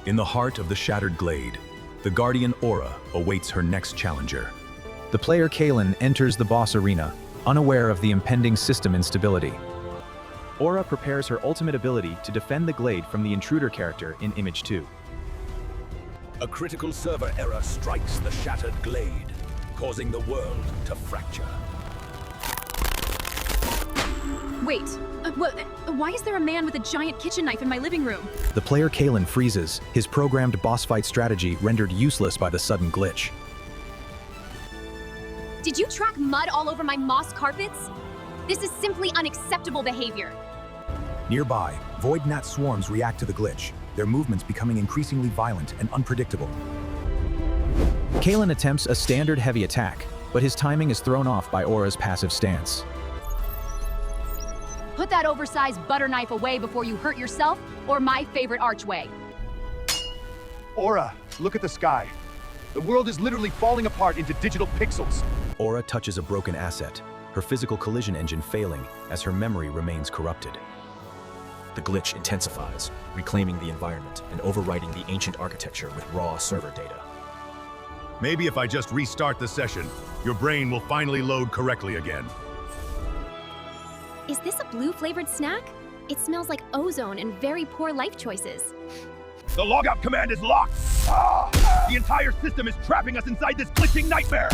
In the heart of the shattered glade, the Guardian Aura awaits her next challenger. The player Kalen enters the boss arena, unaware of the impending system instability. Aura prepares her ultimate ability to defend the glade from the intruder character in Image 2. A critical server error strikes the shattered glade, causing the world to fracture. Wait, why is there a man with a giant kitchen knife in my living room? The player Kalen freezes, his programmed boss fight strategy rendered useless by the sudden glitch. Did you track mud all over my moss carpets? This is simply unacceptable behavior. Nearby, void gnat swarms react to the glitch, their movements becoming increasingly violent and unpredictable. Kalen attempts a standard heavy attack, but his timing is thrown off by Aura's passive stance. Put that oversized butter knife away before you hurt yourself or my favorite archway. Aura, look at the sky. The world is literally falling apart into digital pixels. Aura touches a broken asset, her physical collision engine failing as her memory remains corrupted. The glitch intensifies, reclaiming the environment and overwriting the ancient architecture with raw server data. Maybe if I just restart the session, your brain will finally load correctly again. Is this a blue-flavored snack? It smells like ozone and very poor life choices. The logout command is locked! The entire system is trapping us inside this glitching nightmare!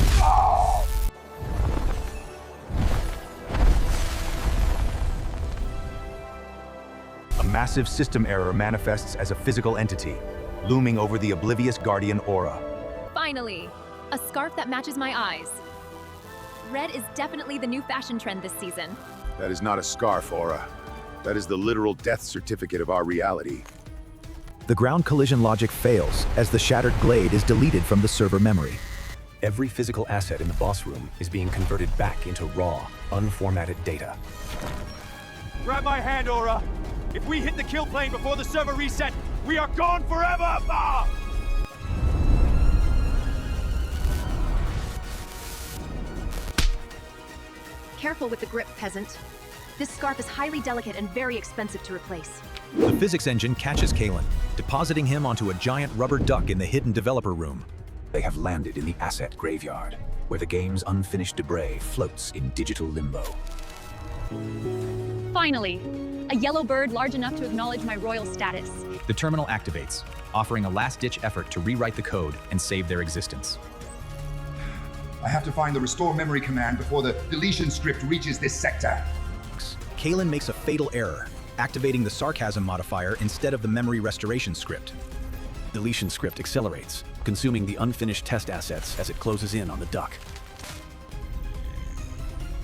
A massive system error manifests as a physical entity, looming over the oblivious Guardian Aura. Finally, a scarf that matches my eyes. Red is definitely the new fashion trend this season. That is not a scarf, Aura. That is the literal death certificate of our reality. The ground collision logic fails as the shattered glade is deleted from the server memory. Every physical asset in the boss room is being converted back into raw, unformatted data. Grab my hand, Aura. If we hit the kill plane before the server reset, we are gone forever! Careful with the grip, peasant. This scarf is highly delicate and very expensive to replace. The physics engine catches Kalen, depositing him onto a giant rubber duck in the hidden developer room. They have landed in the asset graveyard, where the game's unfinished debris floats in digital limbo. Finally, a yellow bird large enough to acknowledge my royal status. The terminal activates, offering a last-ditch effort to rewrite the code and save their existence. I have to find the restore memory command before the deletion script reaches this sector. Kalen makes a fatal error, activating the sarcasm modifier instead of the memory restoration script. Deletion script accelerates, consuming the unfinished test assets as it closes in on the duck.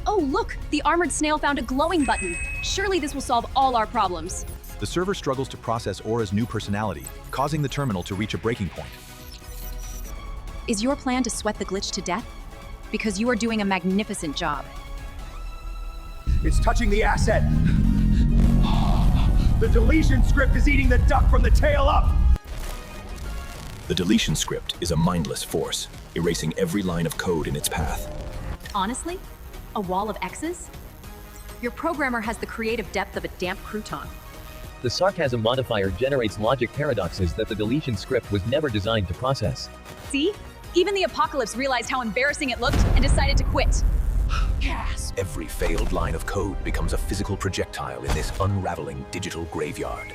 Oh, look! The armored snail found a glowing button. Surely this will solve all our problems. The server struggles to process Aura's new personality, causing the terminal to reach a breaking point. Is your plan to sweat the glitch to death? Because you are doing a magnificent job. It's touching the asset. The deletion script is eating the duck from the tail up. The deletion script is a mindless force, erasing every line of code in its path. Honestly? A wall of X's? Your programmer has the creative depth of a damp crouton. The sarcasm modifier generates logic paradoxes that the deletion script was never designed to process. See? Even the apocalypse realized how embarrassing it looked and decided to quit. Gasp! Every failed line of code becomes a physical projectile in this unraveling digital graveyard.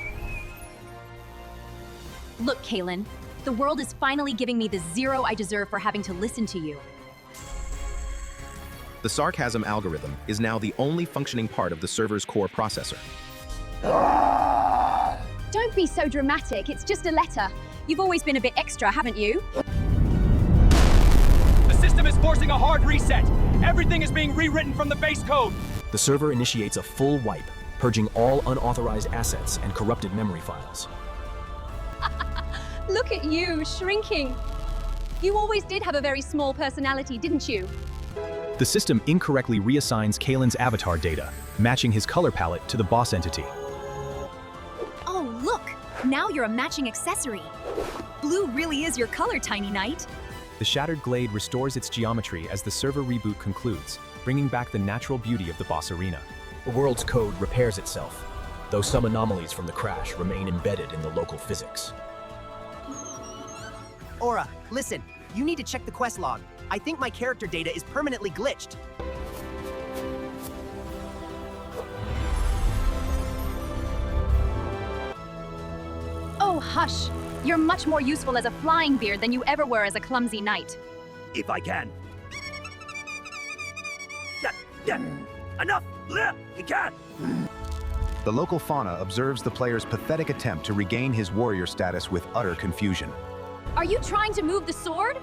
Look, Kalen, the world is finally giving me the 0 I deserve for having to listen to you. The sarcasm algorithm is now the only functioning part of the server's core processor. Don't be so dramatic, it's just a letter. You've always been a bit extra, haven't you? The system is forcing a hard reset. Everything is being rewritten from the base code. The server initiates a full wipe, purging all unauthorized assets and corrupted memory files. Look at you, shrinking. You always did have a very small personality, didn't you? The system incorrectly reassigns Kalen's avatar data, matching his color palette to the boss entity. Oh, look! Now you're a matching accessory. Blue really is your color, Tiny Knight. The shattered glade restores its geometry as the server reboot concludes, bringing back the natural beauty of the boss arena. The world's code repairs itself, though some anomalies from the crash remain embedded in the local physics. Aura, listen. You need to check the quest log. I think my character data is permanently glitched. Oh, hush. You're much more useful as a flying beard than you ever were as a clumsy knight. If I can. Yeah. Enough! He can't! The local fauna observes the player's pathetic attempt to regain his warrior status with utter confusion. Are you trying to move the sword?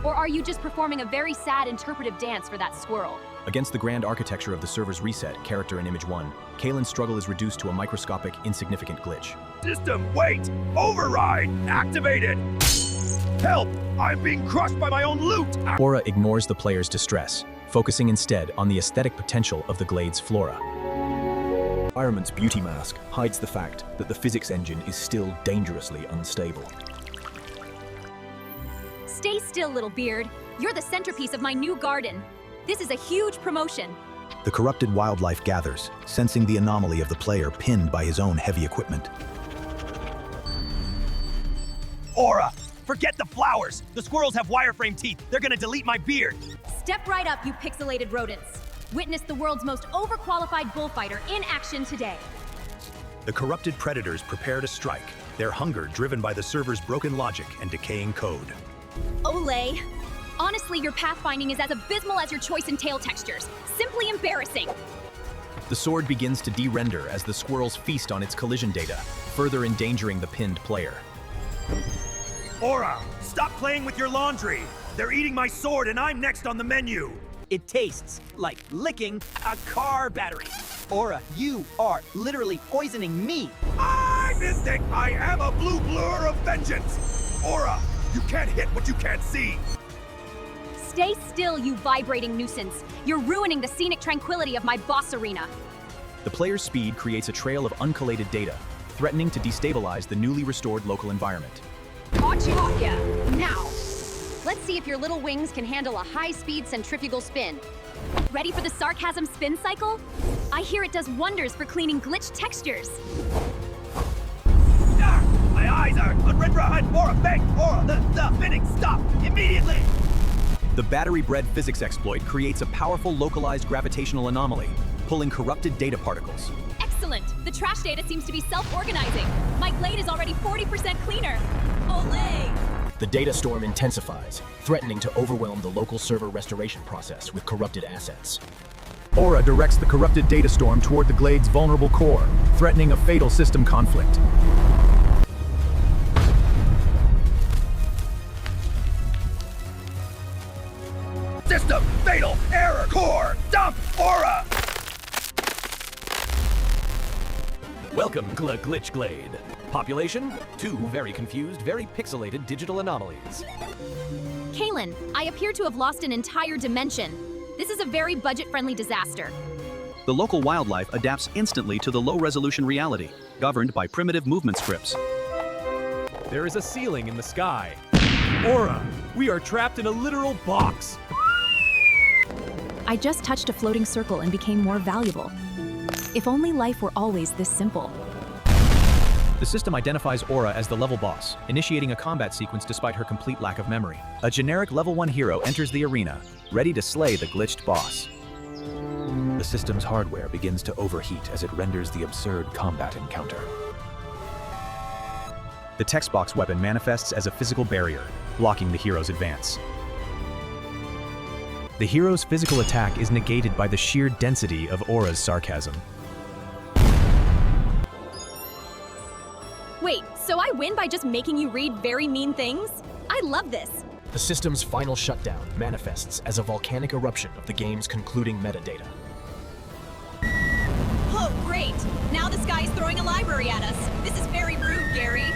Or are you just performing a very sad interpretive dance for that squirrel? Against the grand architecture of the server's reset, character in Image 1, Kalen's struggle is reduced to a microscopic, insignificant glitch. System, wait! Override activated! Help! I'm being crushed by my own loot! Aura ignores the player's distress, focusing instead on the aesthetic potential of the glade's flora. The environment's beauty mask hides the fact that the physics engine is still dangerously unstable. Stay still, little beard. You're the centerpiece of my new garden. This is a huge promotion. The corrupted wildlife gathers, sensing the anomaly of the player pinned by his own heavy equipment. Aura! Forget the flowers! The squirrels have wireframe teeth. They're gonna delete my beard. Step right up, you pixelated rodents. Witness the world's most overqualified bullfighter in action today. The corrupted predators prepare to strike, their hunger driven by the server's broken logic and decaying code. Olay. Honestly, your pathfinding is as abysmal as your choice in tail textures. Simply embarrassing. The sword begins to de-render as the squirrels feast on its collision data, further endangering the pinned player. Aura! Stop playing with your laundry! They're eating my sword and I'm next on the menu! It tastes like licking a car battery. Aura, you are literally poisoning me. I mistake! I am a blue blur of vengeance! Aura, you can't hit what you can't see! Stay still, you vibrating nuisance. You're ruining the scenic tranquility of my boss arena. The player's speed creates a trail of uncollated data, threatening to destabilize the newly restored local environment. Gotcha! Now, let's see if your little wings can handle a high-speed centrifugal spin. Ready for the sarcasm spin cycle? I hear it does wonders for cleaning glitched textures. My eyes are on red behind Aura, bang! Aura, the spinning, stop! Immediately! The battery-bred physics exploit creates a powerful localized gravitational anomaly, pulling corrupted data particles. Excellent! The trash data seems to be self-organizing. My glade is already 40% cleaner. Olay! The data storm intensifies, threatening to overwhelm the local server restoration process with corrupted assets. Aura directs the corrupted data storm toward the glade's vulnerable core, threatening a fatal system conflict. System, fatal, error, core, dump, Aura! Welcome, Glitch Glade. Population, 2 very confused, very pixelated digital anomalies. Kalen, I appear to have lost an entire dimension. This is a very budget-friendly disaster. The local wildlife adapts instantly to the low-resolution reality, governed by primitive movement scripts. There is a ceiling in the sky. Aura, we are trapped in a literal box. I just touched a floating circle and became more valuable. If only life were always this simple. The system identifies Aura as the level boss, initiating a combat sequence despite her complete lack of memory. A generic level 1 hero enters the arena, ready to slay the glitched boss. The system's hardware begins to overheat as it renders the absurd combat encounter. The text box weapon manifests as a physical barrier, blocking the hero's advance. The hero's physical attack is negated by the sheer density of Aura's sarcasm. Wait, so I win by just making you read very mean things? I love this. The system's final shutdown manifests as a volcanic eruption of the game's concluding metadata. Oh, great! Now this guy is throwing a library at us. This is very rude, Gary.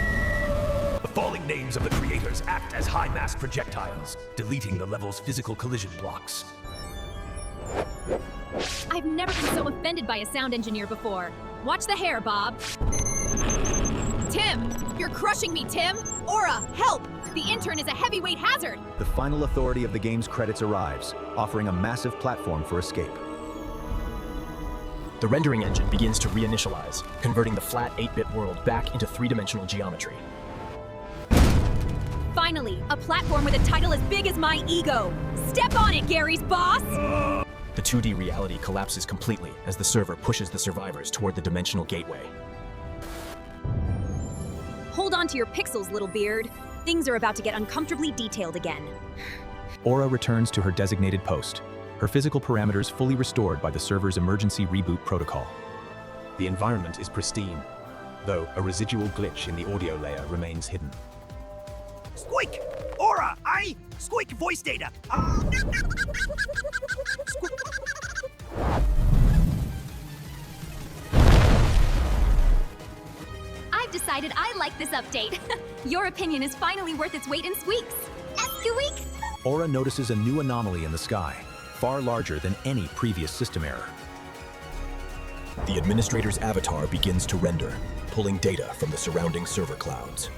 The falling names of the creators act as high-mass projectiles, deleting the level's physical collision blocks. I've never been so offended by a sound engineer before. Watch the hair, Bob. Tim! You're crushing me, Tim! Aura, help! The intern is a heavyweight hazard! The final authority of the game's credits arrives, offering a massive platform for escape. The rendering engine begins to reinitialize, converting the flat 8-bit world back into 3-dimensional geometry. Finally, a platform with a title as big as my ego. Step on it, Gary's boss! The 2D reality collapses completely as the server pushes the survivors toward the dimensional gateway. Hold on to your pixels, little beard. Things are about to get uncomfortably detailed again. Aura returns to her designated post, her physical parameters fully restored by the server's emergency reboot protocol. The environment is pristine, though a residual glitch in the audio layer remains hidden. Squeak! Aura! Squeak voice data! I've decided I like this update. Your opinion is finally worth its weight in squeaks. Squeak! Aura notices a new anomaly in the sky, far larger than any previous system error. The administrator's avatar begins to render, pulling data from the surrounding server clouds.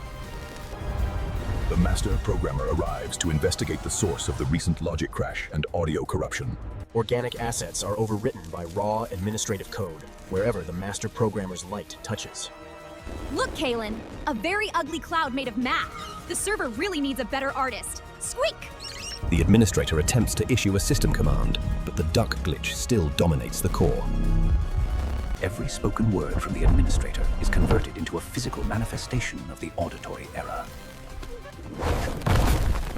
The master programmer arrives to investigate the source of the recent logic crash and audio corruption. Organic assets are overwritten by raw administrative code wherever the master programmer's light touches. Look, Kalen, a very ugly cloud made of math. The server really needs a better artist. Squeak! The administrator attempts to issue a system command, but the duck glitch still dominates the core. Every spoken word from the administrator is converted into a physical manifestation of the auditory error.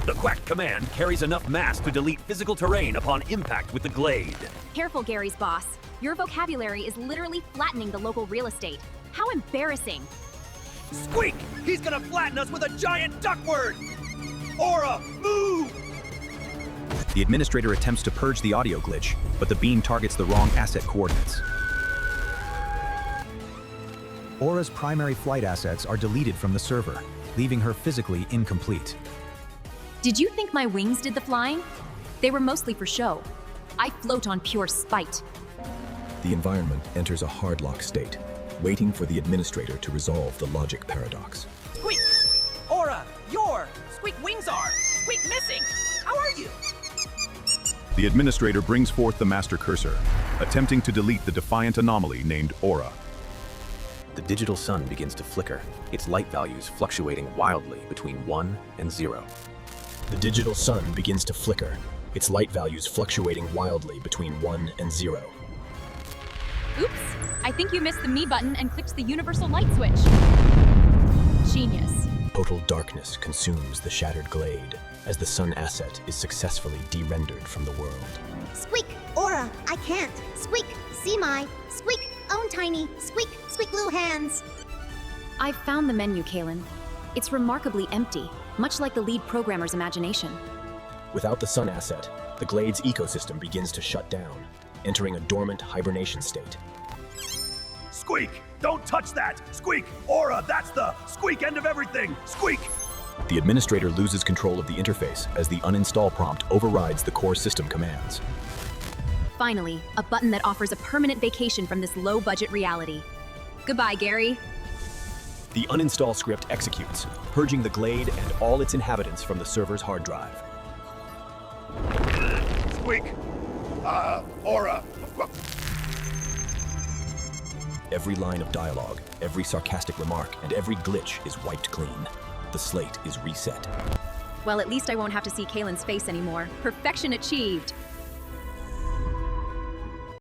The quack command carries enough mass to delete physical terrain upon impact with the glade. Careful, Gary's boss. Your vocabulary is literally flattening the local real estate. How embarrassing. Squeak! He's gonna flatten us with a giant duck word! Aura, move! The administrator attempts to purge the audio glitch, but the beam targets the wrong asset coordinates. Aura's primary flight assets are deleted from the server, leaving her physically incomplete. Did you think my wings did the flying? They were mostly for show. I float on pure spite. The environment enters a hardlock state, waiting for the administrator to resolve the logic paradox. Squeak! Aura, your Squeak wings are! Squeak missing! How are you? The administrator brings forth the master cursor, attempting to delete the defiant anomaly named Aura. The digital sun begins to flicker, its light values fluctuating wildly between 1 and 0. The digital sun begins to flicker, its light values fluctuating wildly between 1 and 0. Oops, I think you missed the me button and clicked the universal light switch. Genius. Total darkness consumes the shattered glade as the sun asset is successfully de-rendered from the world. Squeak! Aura! I can't! Squeak! See my! Squeak! Own tiny! Squeak! Squeak blue hands! I've found the menu, Kalen. It's remarkably empty, much like the lead programmer's imagination. Without the sun asset, the glade's ecosystem begins to shut down, entering a dormant hibernation state. Squeak! Don't touch that! Squeak! Aura, that's the squeak end of everything! Squeak! The administrator loses control of the interface as the uninstall prompt overrides the core system commands. Finally, a button that offers a permanent vacation from this low-budget reality. Goodbye, Gary. The uninstall script executes, purging the glade and all its inhabitants from the server's hard drive. Squeak! Aura! Every line of dialogue, every sarcastic remark, and every glitch is wiped clean. The slate is reset. Well, at least I won't have to see Kalen's face anymore. Perfection achieved.